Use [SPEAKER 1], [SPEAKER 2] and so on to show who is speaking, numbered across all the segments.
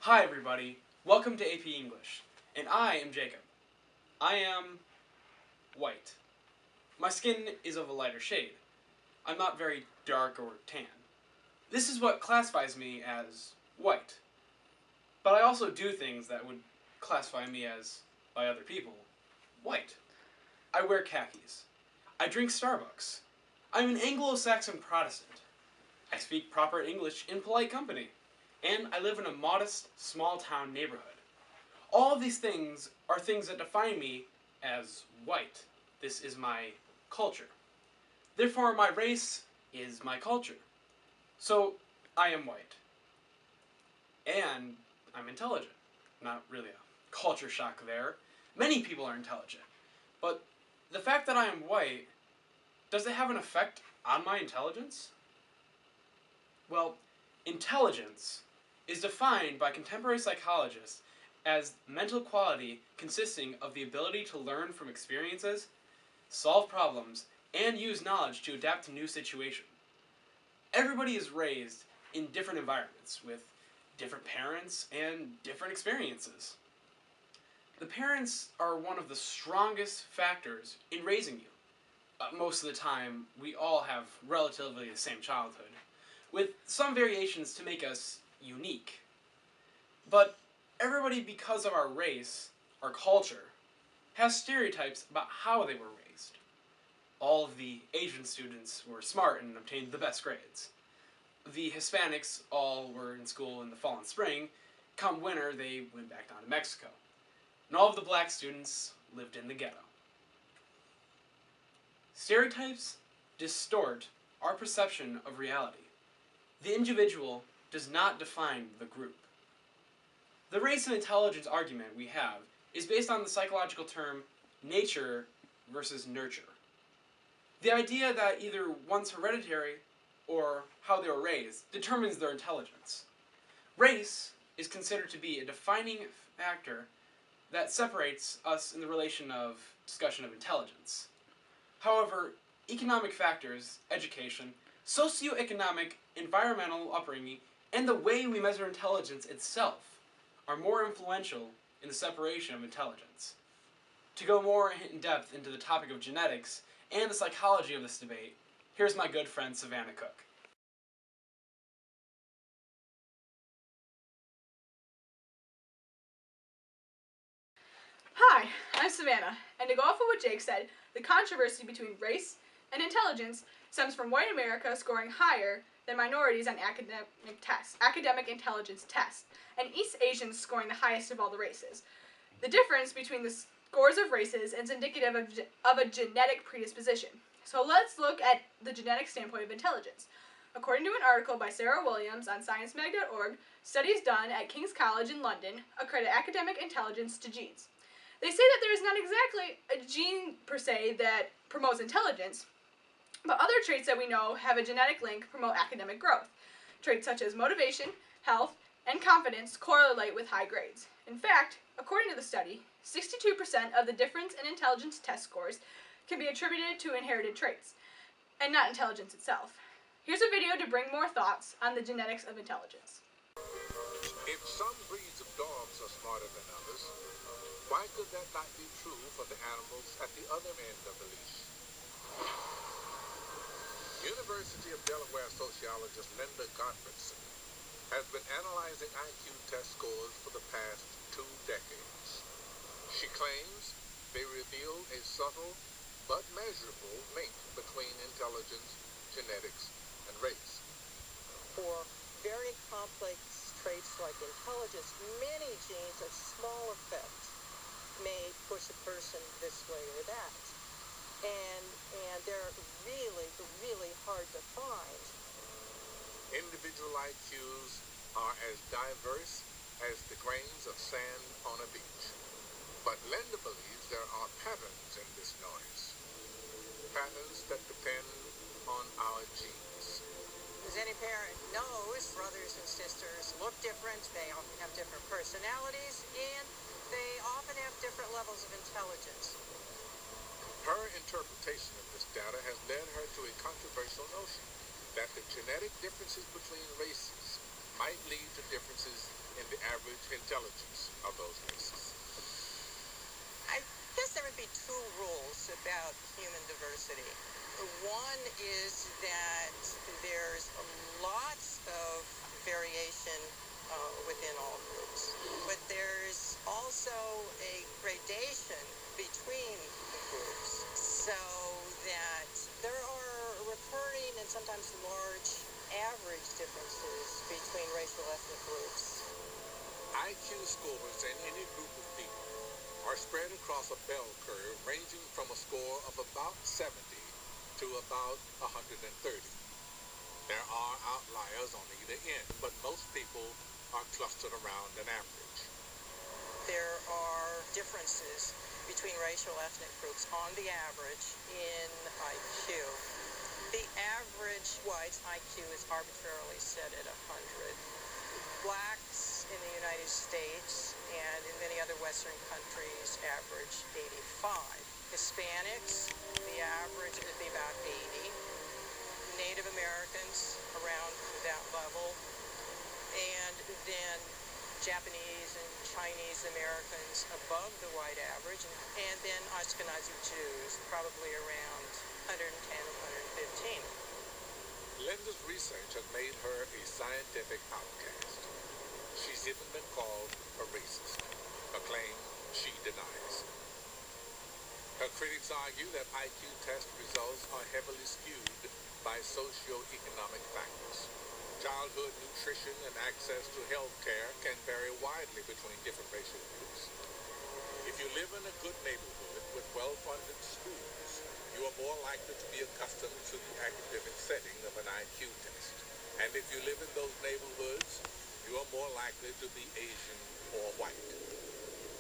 [SPEAKER 1] Hi everybody, welcome to AP English, and I am Jacob. I am white. My skin is of a lighter shade. I'm not very dark or tan. This is what classifies me as white. But I also do things that would classify me as, by other people, white. I wear khakis. I drink Starbucks. I'm an Anglo-Saxon Protestant. I speak proper English in polite company. And I live in a modest, small-town neighborhood. All of these things are things that define me as white. This is my culture. Therefore, my race is my culture. So, I am white. And I'm intelligent. Not really a culture shock there. Many people are intelligent. But the fact that I am white, does it have an effect on my intelligence? Well, intelligence is defined by contemporary psychologists as mental quality consisting of the ability to learn from experiences, solve problems, and use knowledge to adapt to new situations. Everybody is raised in different environments with different parents and different experiences. The parents are one of the strongest factors in raising you. Most of the time, we all have relatively the same childhood, with some variations to make us unique. But everybody, because of our race, our culture, has stereotypes about how they were raised. All of the Asian students were smart and obtained the best grades. The Hispanics all were in school in the fall and spring. Come winter, they went back down to Mexico. And all of the black students lived in the ghetto. Stereotypes distort our perception of reality. The individual does not define the group. The race and intelligence argument we have is based on the psychological term nature versus nurture. The idea that either one's hereditary or how they were raised determines their intelligence. Race is considered to be a defining factor that separates us in the relation of discussion of intelligence. However, economic factors, education, socioeconomic, environmental upbringing, and the way we measure intelligence itself are more influential in the separation of intelligence. To go more in depth into the topic of genetics and the psychology of this debate, here's my good friend Savannah Cook.
[SPEAKER 2] Hi, I'm Savannah, and to go off of what Jake said, the controversy between race and intelligence stems from white America scoring higher than minorities on academic intelligence tests, and East Asians scoring the highest of all the races. The difference between the scores of races is indicative of a genetic predisposition. So let's look at the genetic standpoint of intelligence. According to an article by Sarah Williams on sciencemag.org, studies done at King's College in London accredit academic intelligence to genes. They say that there is not exactly a gene per se that promotes intelligence, but other traits that we know have a genetic link promote academic growth. Traits such as motivation, health, and confidence correlate with high grades. In fact, according to the study, 62% of the difference in intelligence test scores can be attributed to inherited traits, and not intelligence itself. Here's a video to bring more thoughts on the genetics of intelligence.
[SPEAKER 3] If some breeds of dogs are smarter than others, why could that not be true for the animals at the other end of the leash? University of Delaware sociologist Linda Gottfredson has been analyzing IQ test scores for the past 2 decades. She claims they reveal a subtle but measurable link between intelligence, genetics, and race.
[SPEAKER 4] For very complex traits like intelligence, many genes of small effect may push a person this way or that. And they're really, really hard to find.
[SPEAKER 3] Individual IQs are as diverse as the grains of sand on a beach. But Linda believes there are patterns in this noise. Patterns that depend on our genes.
[SPEAKER 4] As any parent knows, brothers and sisters look different, they often have different personalities, and they often have different levels of intelligence.
[SPEAKER 3] Her interpretation of this data has led her to a controversial notion that the genetic differences between races might lead to differences in the average average intelligence of those races.
[SPEAKER 4] I guess there would be two rules about human diversity. One is that there's lots of variation within all groups, but there's also a gradation between the groups, so that there are recurring and sometimes large average differences between racial ethnic groups.
[SPEAKER 3] IQ scores in any group of people are spread across a bell curve ranging from a score of about 70 to about 130. There are outliers on either end, but most people are clustered around an average.
[SPEAKER 4] There are differences between racial ethnic groups on the average in IQ. The average white's IQ is arbitrarily set at 100. Blacks in the United States and in many other Western countries average 85. Hispanics, the average would be about 80. Native Americans around that level. And then Japanese and Chinese Americans above the white average. And then Ashkenazi Jews, probably around 110, 115.
[SPEAKER 3] Linda's research has made her a scientific outcast. She's even been called a racist, a claim she denies. Her critics argue that IQ test results are heavily skewed by socio-economic factors. Childhood nutrition and access to health care can vary widely between different racial groups. If you live in a good neighborhood with well-funded schools, you are more likely to be accustomed to the academic setting of an IQ test. And if you live in those neighborhoods, you are more likely to be Asian or white.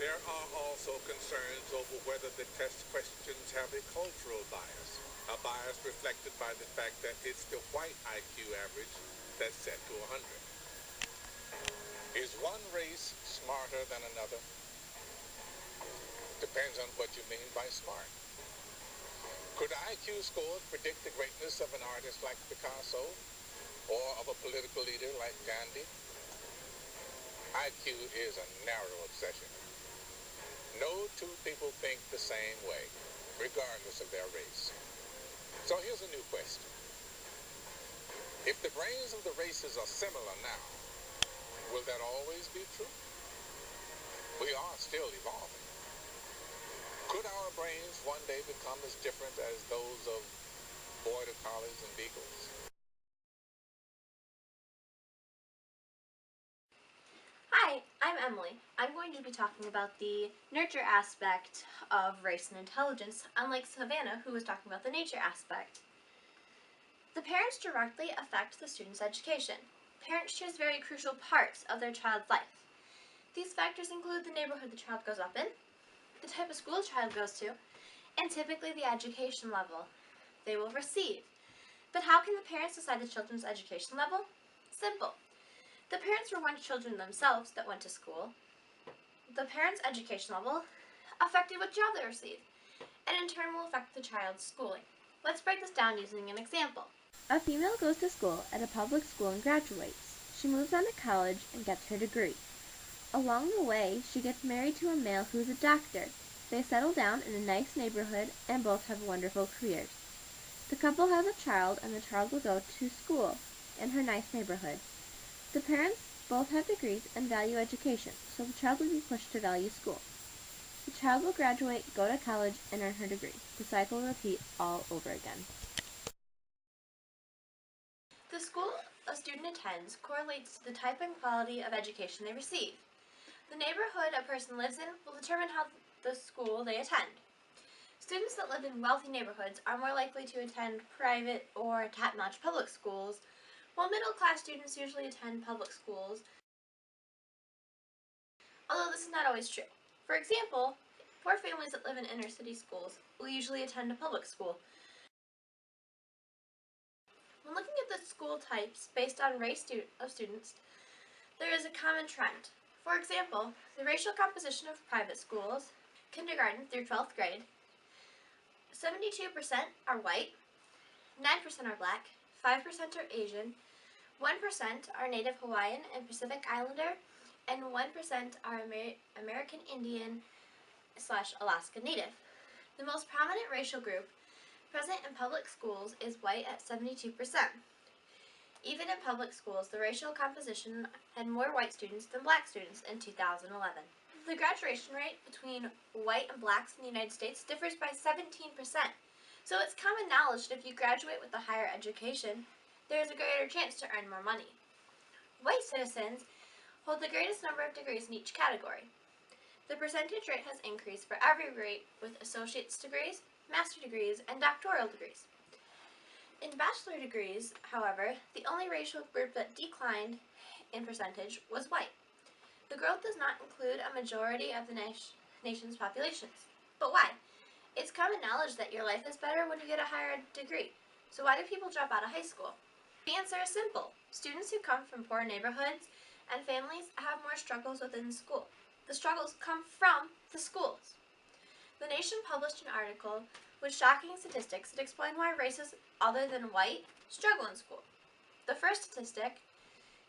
[SPEAKER 3] There are also concerns over whether the test questions have a cultural bias, a bias reflected by the fact that it's the white IQ average that's set to 100. Is one race smarter than another? Depends on what you mean by smart. Could IQ scores predict the greatness of an artist like Picasso or of a political leader like Gandhi? IQ is a narrow obsession. No two people think the same way, regardless of their race. So here's a new question. If the brains of the races are similar now, will that always be true? We are still evolving. Could our brains one day become as different as those of border collies and beagles?
[SPEAKER 5] Hi, I'm Emily. I'm going to be talking about the nurture aspect of race and intelligence, unlike Savannah, who was talking about the nature aspect. The parents directly affect the student's education. Parents choose very crucial parts of their child's life. These factors include the neighborhood the child grows up in, the type of school the child goes to, and typically the education level they will receive. But how can the parents decide the children's education level? Simple. The parents were once children themselves that went to school. The parents' education level affected what job they receive, and in turn will affect the child's schooling. Let's break this down using an example.
[SPEAKER 6] A female goes to school at a public school and graduates. She moves on to college and gets her degree. Along the way, she gets married to a male who is a doctor. They settle down in a nice neighborhood and both have wonderful careers. The couple has a child and the child will go to school in her nice neighborhood. The parents both have degrees and value education, so the child will be pushed to value school. The child will graduate, go to college, and earn her degree. The cycle will repeat all over again.
[SPEAKER 5] The school a student attends correlates to the type and quality of education they receive. The neighborhood a person lives in will determine how the school they attend. Students that live in wealthy neighborhoods are more likely to attend private or top-notch public schools, while middle-class students usually attend public schools, although this is not always true. For example, poor families that live in inner-city schools will usually attend a public school. When looking at the school types based on race of students, there is a common trend. For example, the racial composition of private schools, kindergarten through 12th grade, 72% are white, 9% are black, 5% are Asian, 1% are Native Hawaiian and Pacific Islander, and 1% are American Indian / Alaska Native. The most prominent racial group present in public schools is white at 72%. Even in public schools, the racial composition had more white students than black students in 2011. The graduation rate between white and blacks in the United States differs by 17%. So it's common knowledge that if you graduate with a higher education, there is a greater chance to earn more money. White citizens hold the greatest number of degrees in each category. The percentage rate has increased for every rate with associate's degrees, master degrees, and doctoral degrees. In bachelor degrees, however, the only racial group that declined in percentage was white. The growth does not include a majority of the nation's populations. But why? It's common knowledge that your life is better when you get a higher degree. So why do people drop out of high school? The answer is simple. Students who come from poor neighborhoods and families have more struggles within the school. The struggles come from the schools. The Nation published an article with shocking statistics that explain why races other than white struggle in school. The first statistic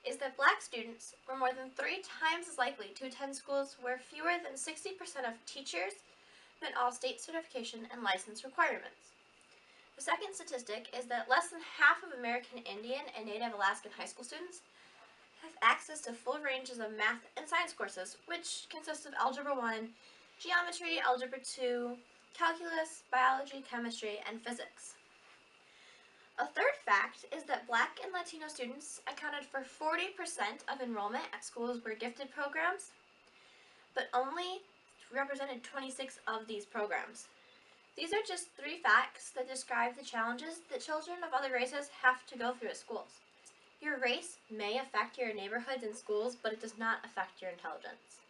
[SPEAKER 5] is that black students were more than 3 times as likely to attend schools where fewer than 60% of teachers met all state certification and license requirements. The second statistic is that less than half of American Indian and Native Alaskan high school students have access to full ranges of math and science courses, which consist of Algebra 1, Geometry, Algebra 2, Calculus, Biology, Chemistry, and Physics. A third fact is that Black and Latino students accounted for 40% of enrollment at schools where gifted programs, but only represented 26 of these programs. These are just 3 facts that describe the challenges that children of other races have to go through at schools. Your race may affect your neighborhoods and schools, but it does not affect your intelligence.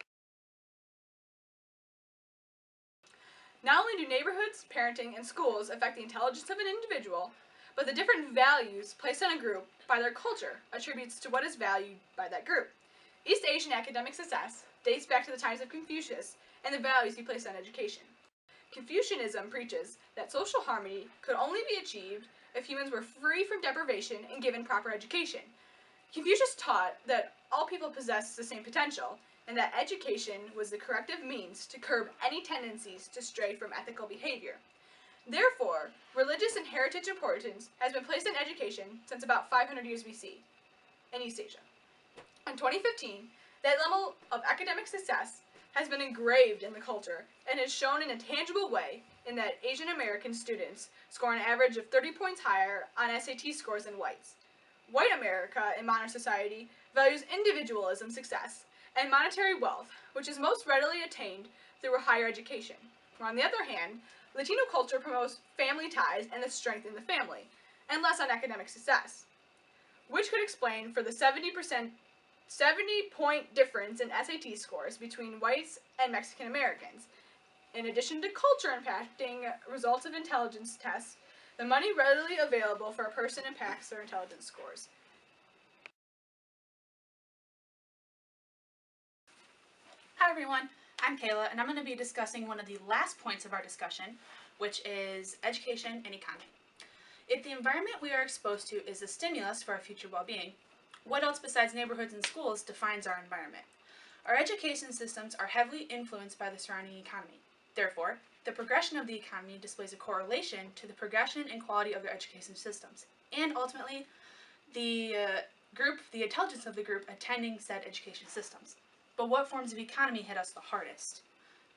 [SPEAKER 2] Not only do neighborhoods, parenting, and schools affect the intelligence of an individual, but the different values placed on a group by their culture attributes to what is valued by that group. East Asian academic success dates back to the times of Confucius and the values he placed on education. Confucianism preaches that social harmony could only be achieved if humans were free from deprivation and given proper education. Confucius taught that all people possessed the same potential, and that education was the corrective means to curb any tendencies to stray from ethical behavior. Therefore, religious and heritage importance has been placed in education since about 500 years BC in East Asia. In 2015, that level of academic success has been engraved in the culture and is shown in a tangible way in that Asian American students score an average of 30 points higher on SAT scores than whites. White America in modern society values individualism success and monetary wealth, which is most readily attained through a higher education. Where on the other hand, Latino culture promotes family ties and the strength in the family, and less on academic success, which could explain for the 70-point difference in SAT scores between whites and Mexican Americans. In addition to culture impacting results of intelligence tests, the money readily available for a person impacts their intelligence scores.
[SPEAKER 7] Hi everyone, I'm Kayla, and I'm going to be discussing one of the last points of our discussion, which is education and economy. If the environment we are exposed to is a stimulus for our future well-being, what else besides neighborhoods and schools defines our environment? Our education systems are heavily influenced by the surrounding economy. Therefore, the progression of the economy displays a correlation to the progression and quality of their education systems, and ultimately, the intelligence of the group attending said education systems. But what forms of economy hit us the hardest?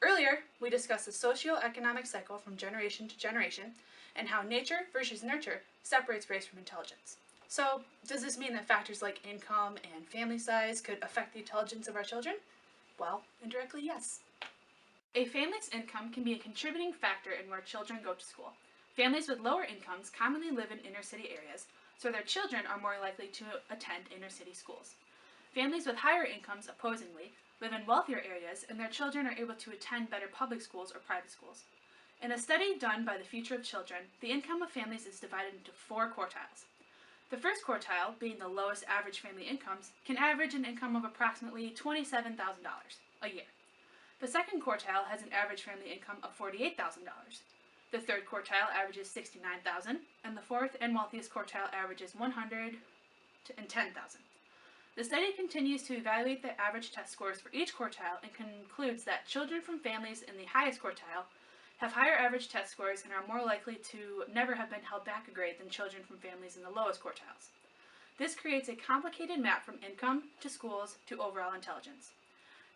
[SPEAKER 7] Earlier, we discussed the socio-economic cycle from generation to generation, and how nature versus nurture separates race from intelligence. So, does this mean that factors like income and family size could affect the intelligence of our children? Well, indirectly, yes. A family's income can be a contributing factor in where children go to school. Families with lower incomes commonly live in inner city areas, so their children are more likely to attend inner city schools. Families with higher incomes, opposingly, live in wealthier areas, and their children are able to attend better public schools or private schools. In a study done by the Future of Children, the income of families is divided into 4 quartiles. The first quartile, being the lowest average family incomes, can average an income of approximately $27,000 a year. The second quartile has an average family income of $48,000. The third quartile averages $69,000, and the fourth and wealthiest quartile averages $110,000. The study continues to evaluate the average test scores for each quartile and concludes that children from families in the highest quartile have higher average test scores and are more likely to never have been held back a grade than children from families in the lowest quartiles. This creates a complicated map from income to schools to overall intelligence.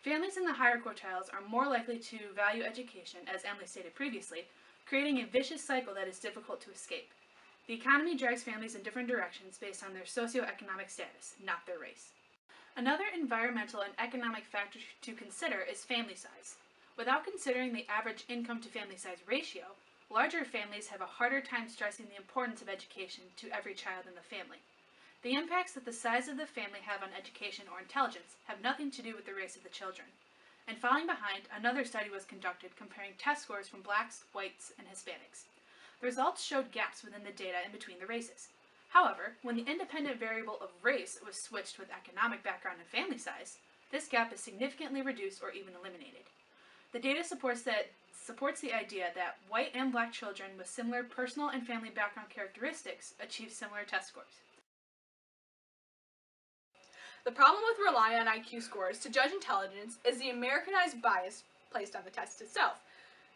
[SPEAKER 7] Families in the higher quartiles are more likely to value education, as Emily stated previously, creating a vicious cycle that is difficult to escape. The economy drags families in different directions based on their socioeconomic status, not their race. Another environmental and economic factor to consider is family size. Without considering the average income to family size ratio, larger families have a harder time stressing the importance of education to every child in the family. The impacts that the size of the family have on education or intelligence have nothing to do with the race of the children. And falling behind, another study was conducted comparing test scores from blacks, whites, and Hispanics. The results showed gaps within the data in between the races. However, when the independent variable of race was switched with economic background and family size, this gap is significantly reduced or even eliminated. The data supports the idea that white and black children with similar personal and family background characteristics achieve similar test scores.
[SPEAKER 2] The problem with relying on IQ scores to judge intelligence is the Americanized bias placed on the test itself.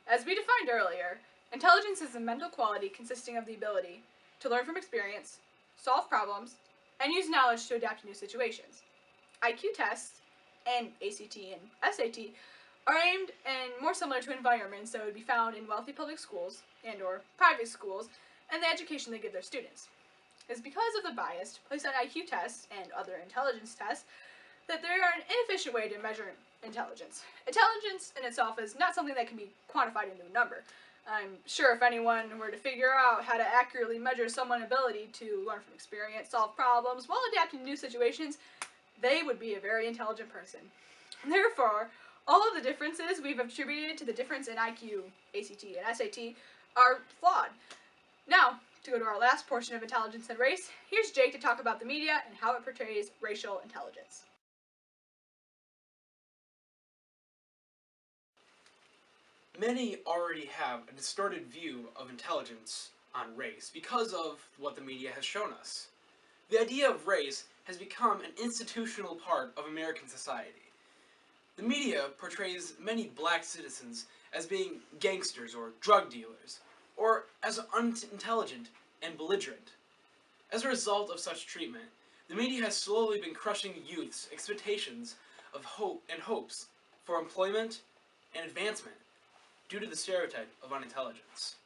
[SPEAKER 2] As we defined earlier, intelligence is a mental quality consisting of the ability to learn from experience, solve problems, and use knowledge to adapt to new situations. IQ tests, and ACT and SAT, are aimed and more similar to environments that would be found in wealthy public schools and or private schools and the education they give their students. It's because of the bias placed on IQ tests and other intelligence tests that they are an inefficient way to measure intelligence. Intelligence in itself is not something that can be quantified into a number. I'm sure if anyone were to figure out how to accurately measure someone's ability to learn from experience, solve problems, while adapting to new situations, they would be a very intelligent person. Therefore, all of the differences we've attributed to the difference in IQ, ACT, and SAT are flawed. Now, to go to our last portion of intelligence and race, here's Jake to talk about the media and how it portrays racial intelligence.
[SPEAKER 1] Many already have a distorted view of intelligence on race because of what the media has shown us. The idea of race has become an institutional part of American society. The media portrays many black citizens as being gangsters or drug dealers, or as unintelligent and belligerent. As a result of such treatment, the media has slowly been crushing youth's expectations of hope and hopes for employment and advancement due to the stereotype of unintelligence.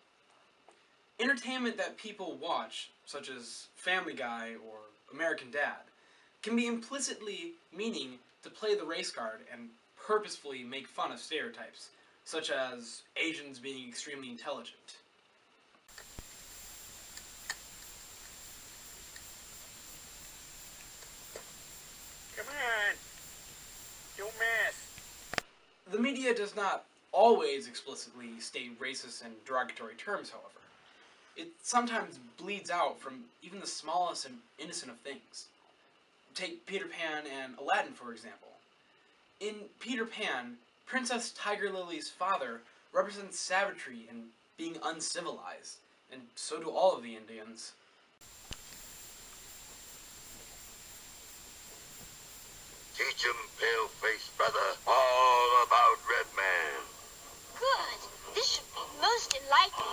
[SPEAKER 1] Entertainment that people watch, such as Family Guy or American Dad, can be implicitly meaning to play the race card and purposefully make fun of stereotypes, such as Asians being extremely intelligent.
[SPEAKER 3] Come on. Don't mess.
[SPEAKER 1] The media does not always explicitly state racist and derogatory terms, however. It sometimes bleeds out from even the smallest and innocent of things. Take Peter Pan and Aladdin, for example. In Peter Pan, Princess Tiger Lily's father represents savagery and being uncivilized, and so do all of the Indians.
[SPEAKER 8] Teach 'em, pale-faced brother, all about Red Man.
[SPEAKER 9] Good. This should be most enlightening.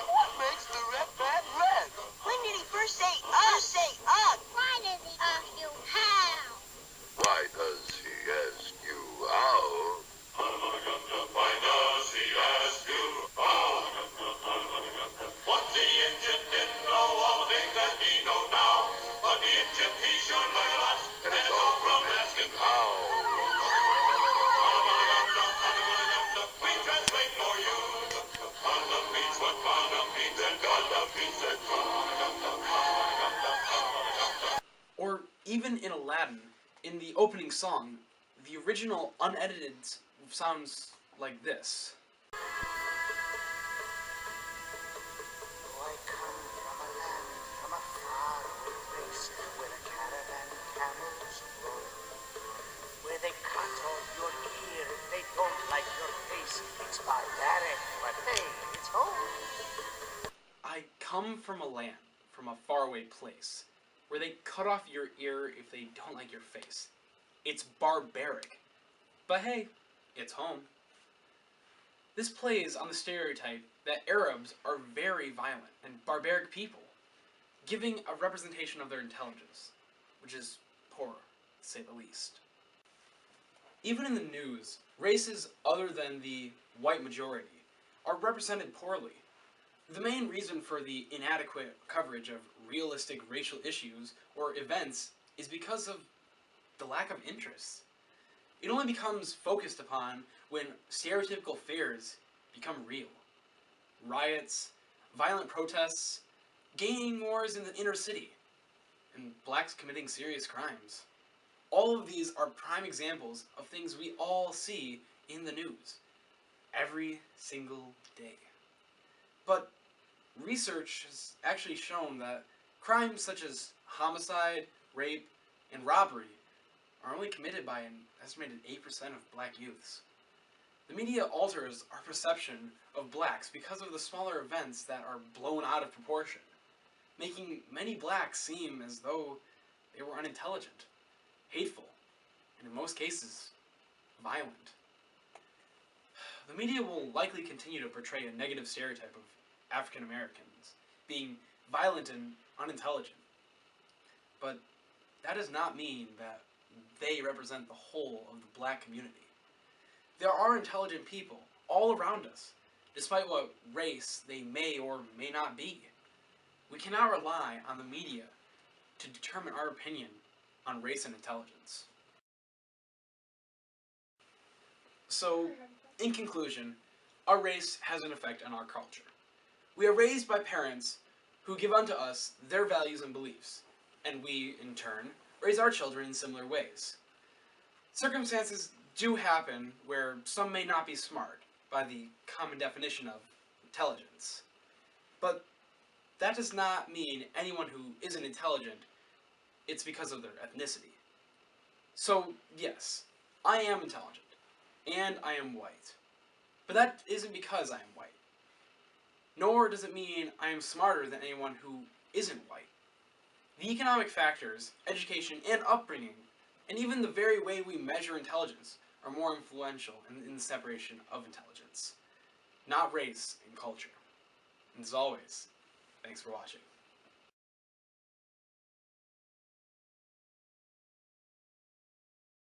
[SPEAKER 8] What makes the Red Man red?
[SPEAKER 9] When did he first say ugh? Why does he ask you how?
[SPEAKER 8] Why does he ask you how? Why does he ask you how? What the Indian didn't know, all the things that he know now. But the Indian, he sure learned a lot, and it's all from asking how. We translate for you. Gonna means what gonna means, and gonna means it.
[SPEAKER 1] Or even in Aladdin, in the opening song, the original unedited sounds like this.
[SPEAKER 10] I come from a land, from a faraway place, where the caravan camels roam, where they cut off your ear if they don't like your face. It's barbaric, but hey, it's home.
[SPEAKER 1] I come from a land, from a faraway place. where they cut off your ear if they don't like your face. It's barbaric. But hey, it's home. This plays on the stereotype that Arabs are very violent and barbaric people, giving a representation of their intelligence, which is poor, to say the least. Even in the news, races other than the white majority are represented poorly. The main reason for the inadequate coverage of realistic racial issues or events is because of the lack of interest. It only becomes focused upon when stereotypical fears become real. Riots, violent protests, gang wars in the inner city, and blacks committing serious crimes. All of these are prime examples of things we all see in the news every single day. But research has actually shown that crimes such as homicide, rape, and robbery are only committed by an estimated 8% of black youths. The media alters our perception of blacks because of the smaller events that are blown out of proportion, making many blacks seem as though they were unintelligent, hateful, and in most cases, violent. The media will likely continue to portray a negative stereotype of African Americans being violent and unintelligent. But that does not mean that they represent the whole of the black community. There are intelligent people all around us, despite what race they may or may not be. We cannot rely on the media to determine our opinion on race and intelligence. So, in conclusion, our race has an effect on our culture. We are raised by parents who give unto us their values and beliefs, and we, in turn, raise our children in similar ways. Circumstances do happen where some may not be smart, by the common definition of intelligence. But that does not mean anyone who isn't intelligent, it's because of their ethnicity. So, yes, I am intelligent, and I am white. But that isn't because I am white. Nor does it mean I am smarter than anyone who isn't white. The economic factors, education, and upbringing, and even the very way we measure intelligence are more influential in the separation of intelligence, not race and culture. And as always, thanks for watching.